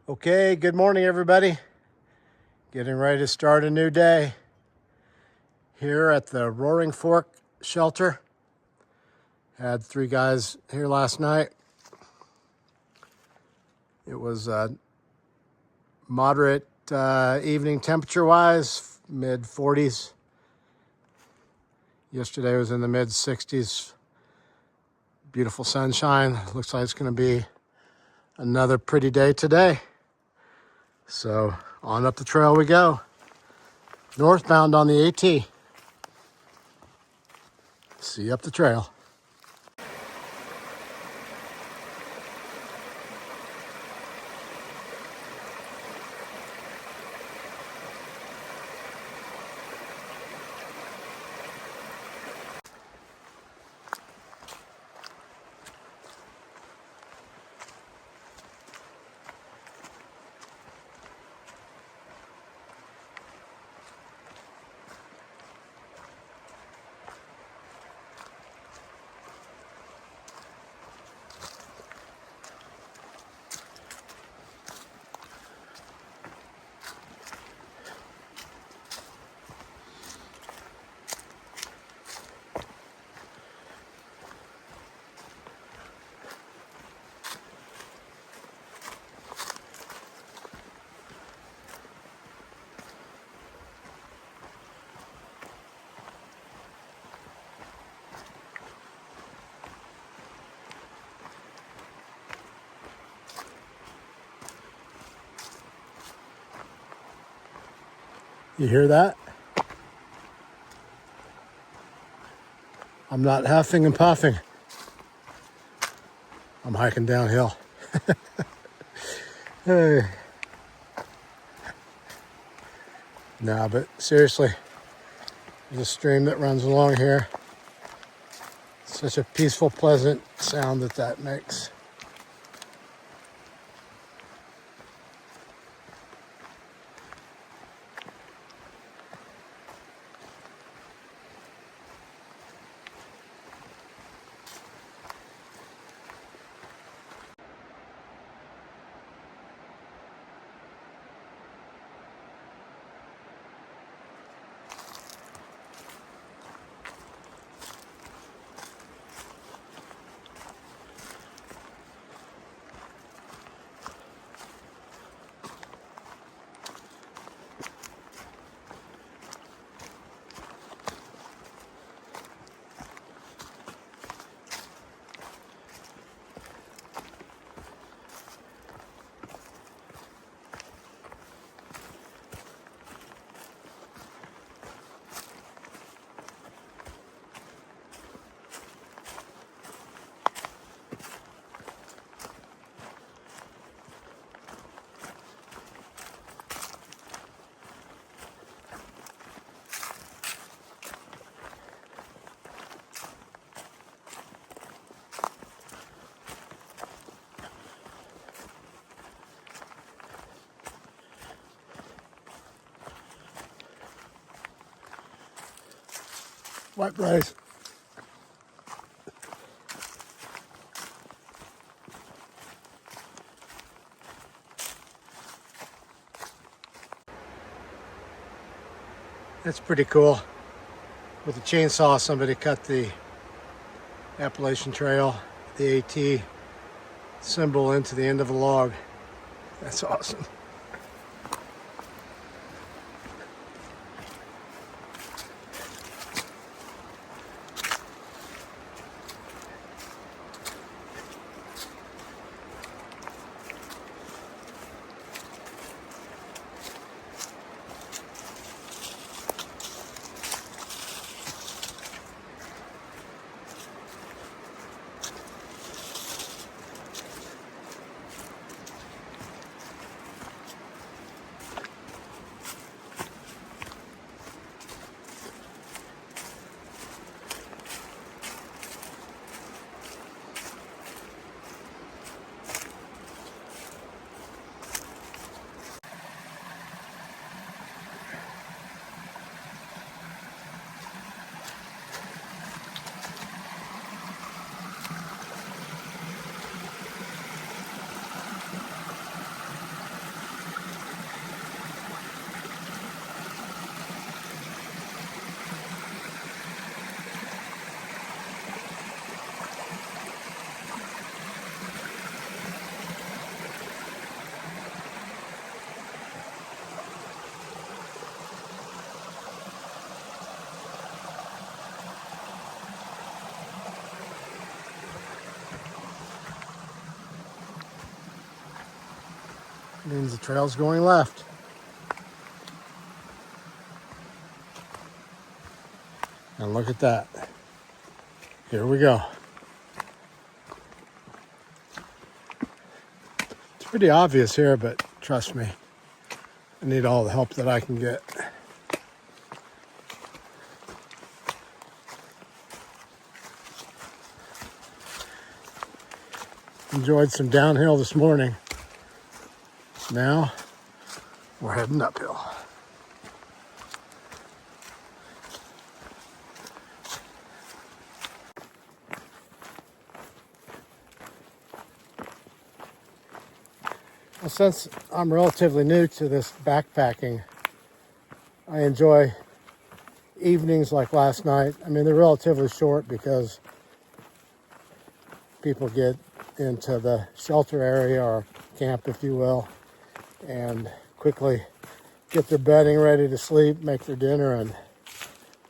Okay, good morning, everybody. Getting ready to start a new day here at the Roaring Fork shelter. Had 3 guys here last night. It was moderate evening temperature-wise, mid-40s. Yesterday was in the mid-60s. Beautiful sunshine. Looks like it's going to be another pretty day today. So on up the trail we go. Northbound on the AT. See you up the trail. You hear that? I'm not huffing and puffing. I'm hiking downhill. Hey. No, but seriously, there's a stream that runs along here. Such a peaceful, pleasant sound that makes. White rice. That's pretty cool. With a chainsaw, somebody cut the Appalachian Trail, the AT symbol into the end of a log. That's awesome. Means the trail's going left. And look at that. Here we go. It's pretty obvious here, but trust me, I need all the help that I can get. Enjoyed some downhill this morning. Now we're heading uphill. Well, since I'm relatively new to this backpacking, I enjoy evenings like last night. I mean, they're relatively short because people get into the shelter area or camp, if you will, and quickly get their bedding ready to sleep, make their dinner, and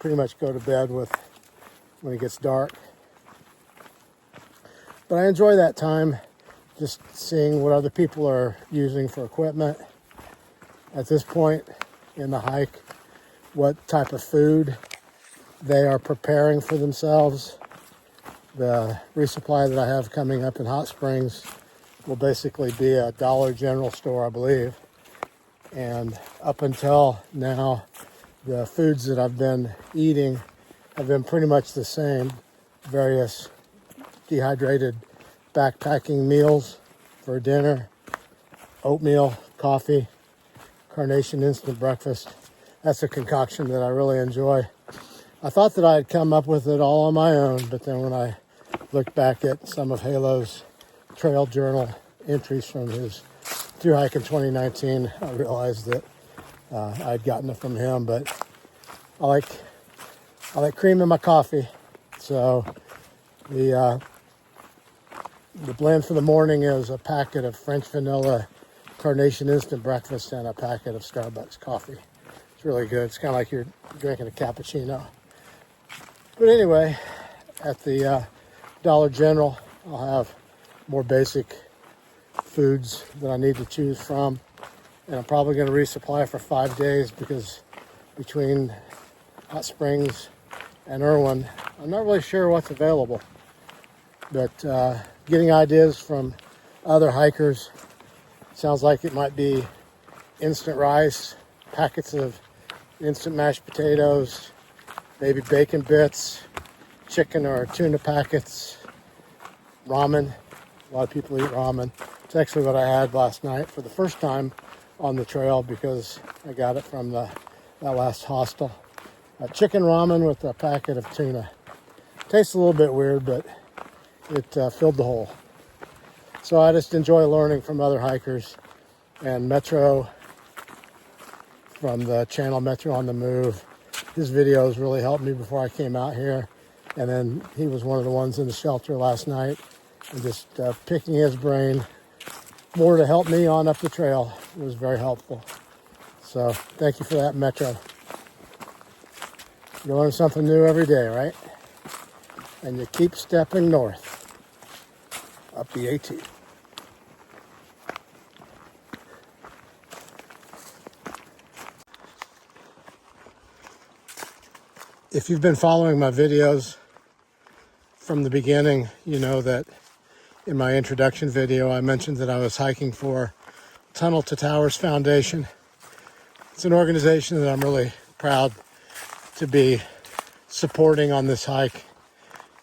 pretty much go to bed when it gets dark. But I enjoy that time just seeing what other people are using for equipment at this point in the hike, what type of food they are preparing for themselves. The resupply that I have coming up in Hot Springs will basically be a Dollar General store, I believe. And up until now, the foods that I've been eating have been pretty much the same. Various dehydrated backpacking meals for dinner, oatmeal, coffee, Carnation instant breakfast. That's a concoction that I really enjoy. I thought that I had come up with it all on my own, but then when I looked back at some of Halo's trail journal entries from his through hike in 2019, I realized that I'd gotten it from him. But I like cream in my coffee, so the blend for the morning is a packet of French vanilla Carnation instant breakfast and a packet of Starbucks coffee. It's really good. It's kind of like you're drinking a cappuccino. But anyway, at the Dollar General, I'll have more basic foods that I need to choose from. And I'm probably going to resupply for 5 days because between Hot Springs and Irwin, I'm not really sure what's available. But getting ideas from other hikers, sounds like it might be instant rice, packets of instant mashed potatoes, maybe bacon bits, chicken or tuna packets, ramen. A lot of people eat ramen. It's actually what I had last night for the first time on the trail because I got it from that last hostel. Chicken ramen with a packet of tuna. Tastes a little bit weird, but it filled the hole. So I just enjoy learning from other hikers. And Metro, from the channel Metro on the Move, his videos really helped me before I came out here. And then he was one of the ones in the shelter last night. And just picking his brain more to help me on up the trail. It was very helpful. So thank you for that, Metro. You learn something new every day, right? And you keep stepping north up the AT. If you've been following my videos from the beginning, you know that in my introduction video, I mentioned that I was hiking for Tunnel to Towers Foundation. It's an organization that I'm really proud to be supporting on this hike,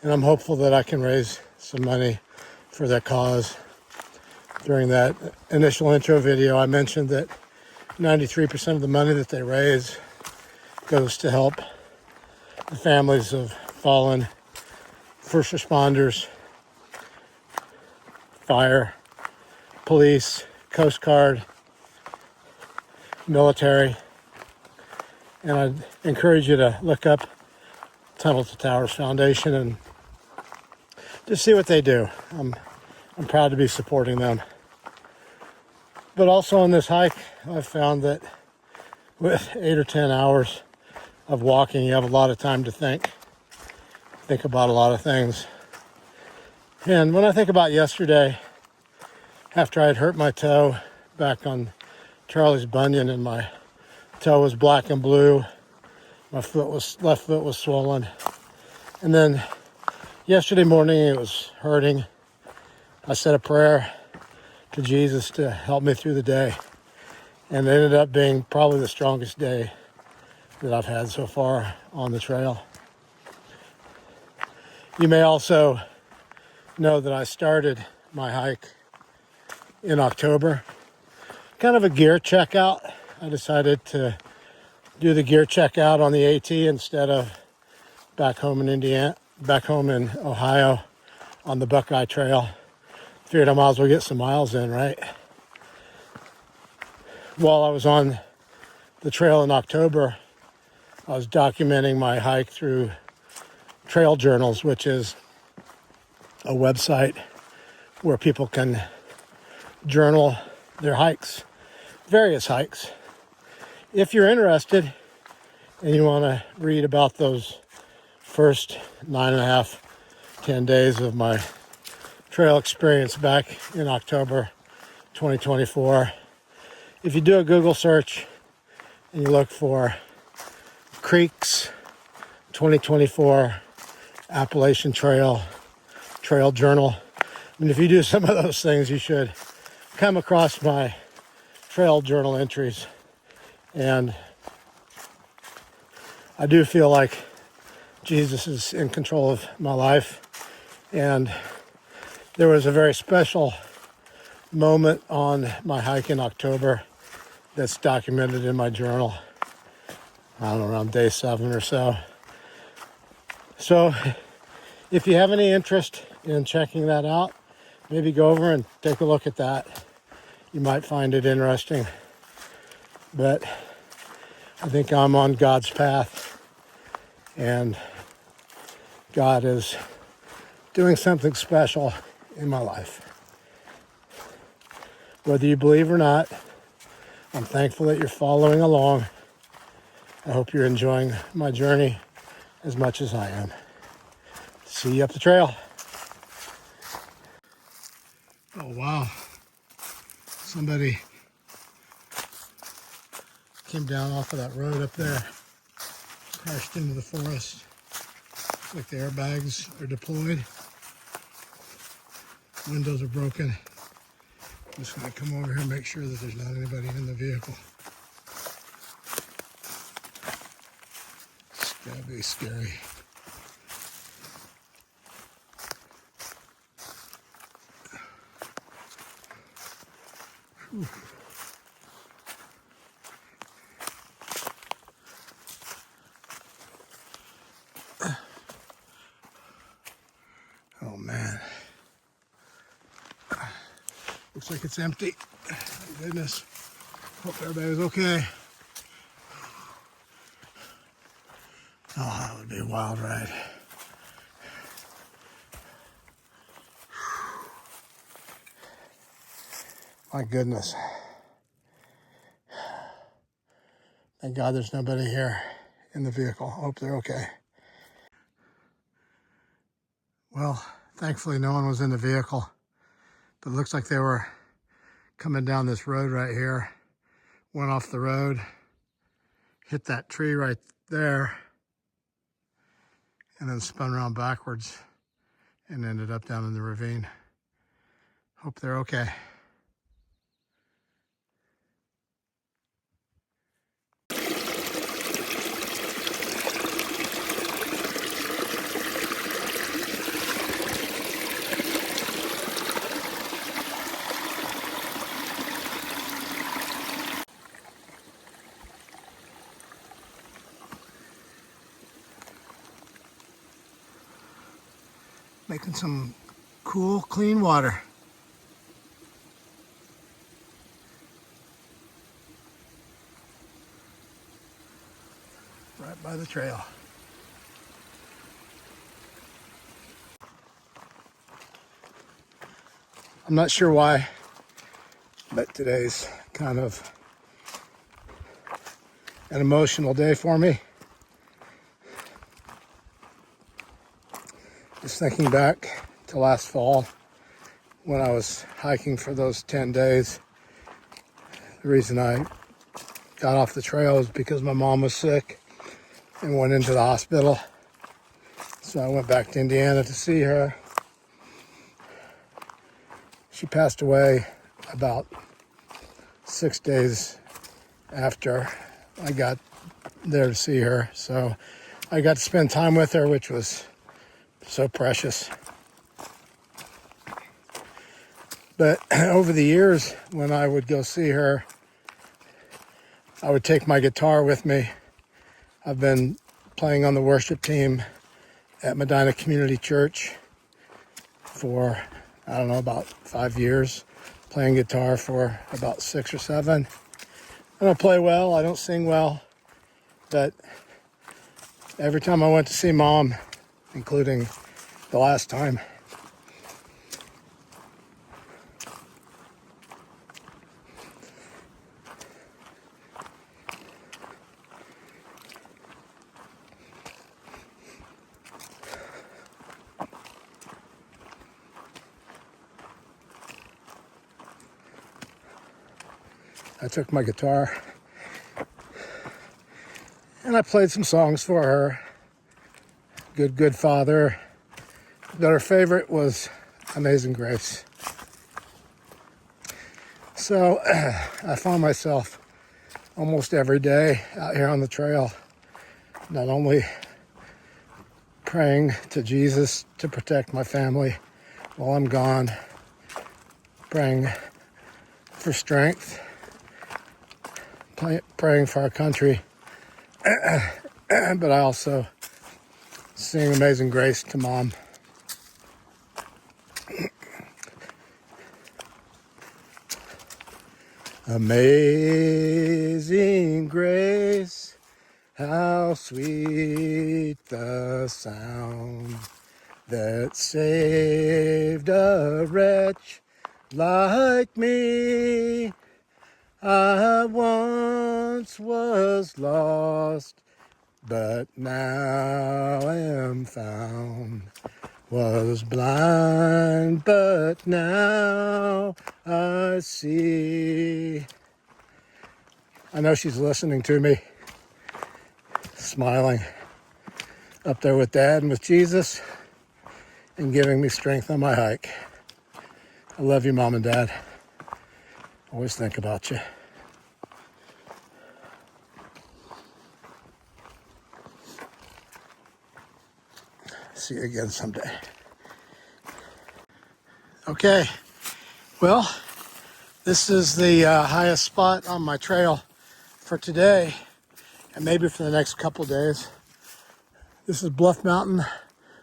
and I'm hopeful that I can raise some money for their cause. During that initial intro video, I mentioned that 93% of the money that they raise goes to help the families of fallen first responders, fire, police, Coast Guard, military. And I'd encourage you to look up Tunnel to Towers Foundation and just see what they do. I'm proud to be supporting them. But also on this hike, I've found that with 8 or 10 hours of walking, you have a lot of time to think about a lot of things. And when I think about yesterday, after I'd hurt my toe back on Charlie's bunion, and my toe was black and blue. My left foot was swollen. And then yesterday morning it was hurting. I said a prayer to Jesus to help me through the day. And it ended up being probably the strongest day that I've had so far on the trail. You may also know that I started my hike in October. Kind of a gear checkout. I decided to do the gear checkout on the AT instead of back home in Ohio on the Buckeye Trail. Figured I might as well get some miles in, right? While I was on the trail in October, I was documenting my hike through Trail Journals, which is a website where people can journal their hikes, various hikes. If you're interested and you want to read about those first 9.5, 10 days of my trail experience back in October 2024, if you do a Google search and you look for Creeks 2024 Appalachian Trail Journal, I mean, if you do some of those things, you should come across my trail journal entries. And I do feel like Jesus is in control of my life. And there was a very special moment on my hike in October that's documented in my journal. I don't know, around day 7 or so. So if you have any interest in checking that out, maybe go over and take a look at that. You might find it interesting. But I think I'm on God's path, and God is doing something special in my life. Whether you believe or not, I'm thankful that you're following along. I hope you're enjoying my journey as much as I am. See you up the trail. Oh, wow. Somebody came down off of that road up there, crashed into the forest. Looks like the airbags are deployed. Windows are broken. I'm just going to come over here and make sure that there's not anybody in the vehicle. It's gotta be scary. Whew. Oh man. Looks like it's empty. Thank goodness. Hope everybody's okay. Oh, that would be a wild ride. My goodness. Thank God there's nobody here in the vehicle. Hope they're okay. Well, thankfully no one was in the vehicle, but it looks like they were coming down this road right here, went off the road, hit that tree right there, and then spun around backwards and ended up down in the ravine. Hope they're okay. Making some cool, clean water. Right by the trail. I'm not sure why, but today's kind of an emotional day for me. Just thinking back to last fall when I was hiking for those 10 days The reason I got off the trail is because my mom was sick and went into the hospital. So I went back to Indiana to see her. She passed away about 6 days after I got there to see her. So I got to spend time with her, which was so precious. But over the years, when I would go see her, I would take my guitar with me. I've been playing on the worship team at Medina Community Church for, I don't know, about 5 years. Playing guitar for about 6 or 7. I don't play well, I don't sing well, but every time I went to see Mom, including the last time, I took my guitar and I played some songs for her. Good, Good Father. But her favorite was Amazing Grace. So I found myself almost every day out here on the trail, not only praying to Jesus to protect my family while I'm gone, praying for strength, praying for our country, but I also sing Amazing Grace to Mom. Amazing grace, how sweet the sound that saved a wretch like me. I once was lost, but now am found. Was blind, but now I see. I know she's listening to me, smiling up there with Dad and with Jesus, and giving me strength on my hike. I love you, Mom and Dad. Always think about you. See you again someday. Okay, well, this is the highest spot on my trail for today, and maybe for the next couple days. This is Bluff Mountain,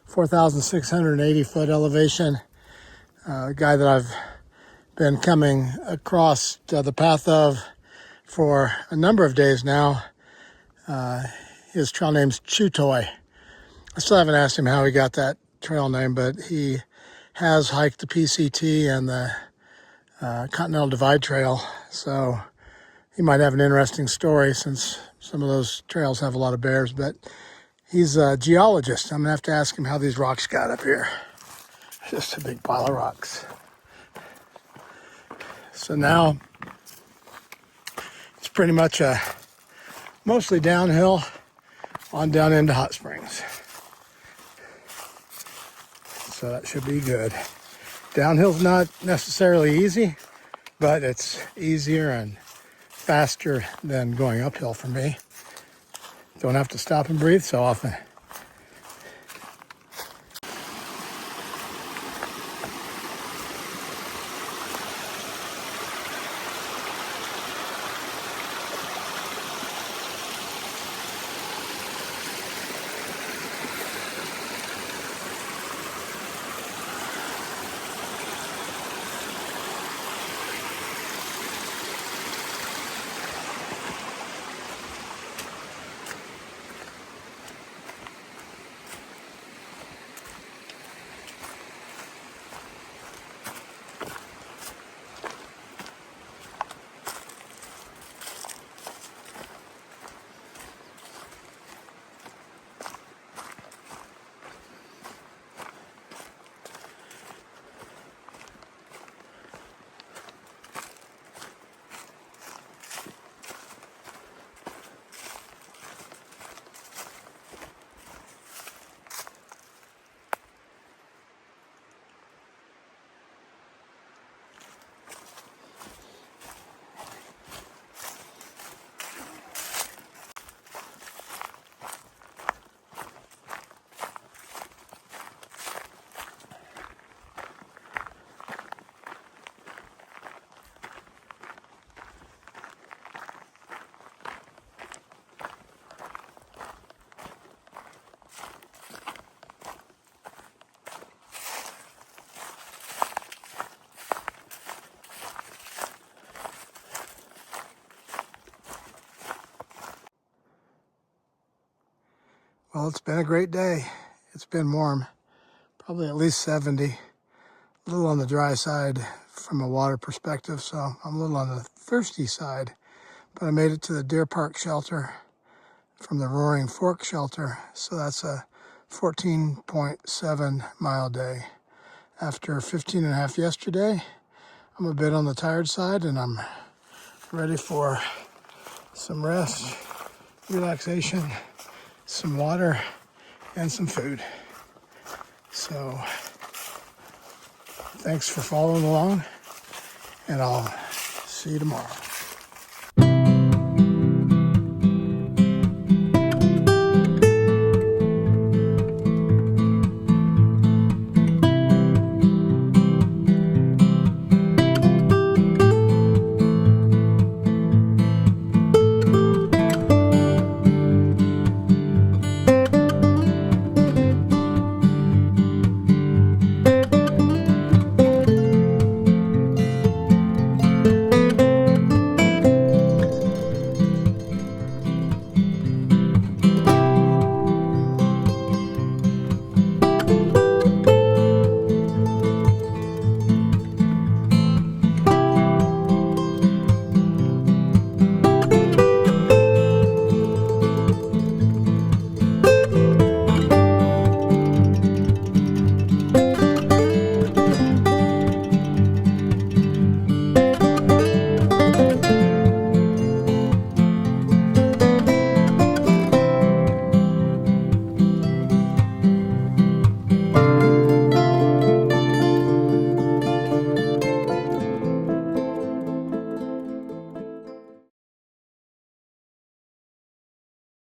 4,680 foot elevation. A guy that I've been coming across the path of for a number of days now. His trail name's Chutoy. I still haven't asked him how he got that trail name, but he has hiked the PCT and the Continental Divide Trail, so he might have an interesting story since some of those trails have a lot of bears. But he's a geologist. I'm gonna have to ask him how these rocks got up here. Just a big pile of rocks. So now it's pretty much mostly downhill on down into Hot Springs. So that should be good. Downhill's not necessarily easy, but it's easier and faster than going uphill for me. Don't have to stop and breathe so often. Well, it's been a great day. It's been warm, probably at least 70. A little on the dry side from a water perspective, so I'm a little on the thirsty side. But I made it to the Deer Park shelter from the Roaring Fork shelter, so that's a 14.7 mile day. After 15 and a half yesterday, I'm a bit on the tired side, and I'm ready for some rest, relaxation, some water, and some food. So thanks for following along, and I'll see you tomorrow.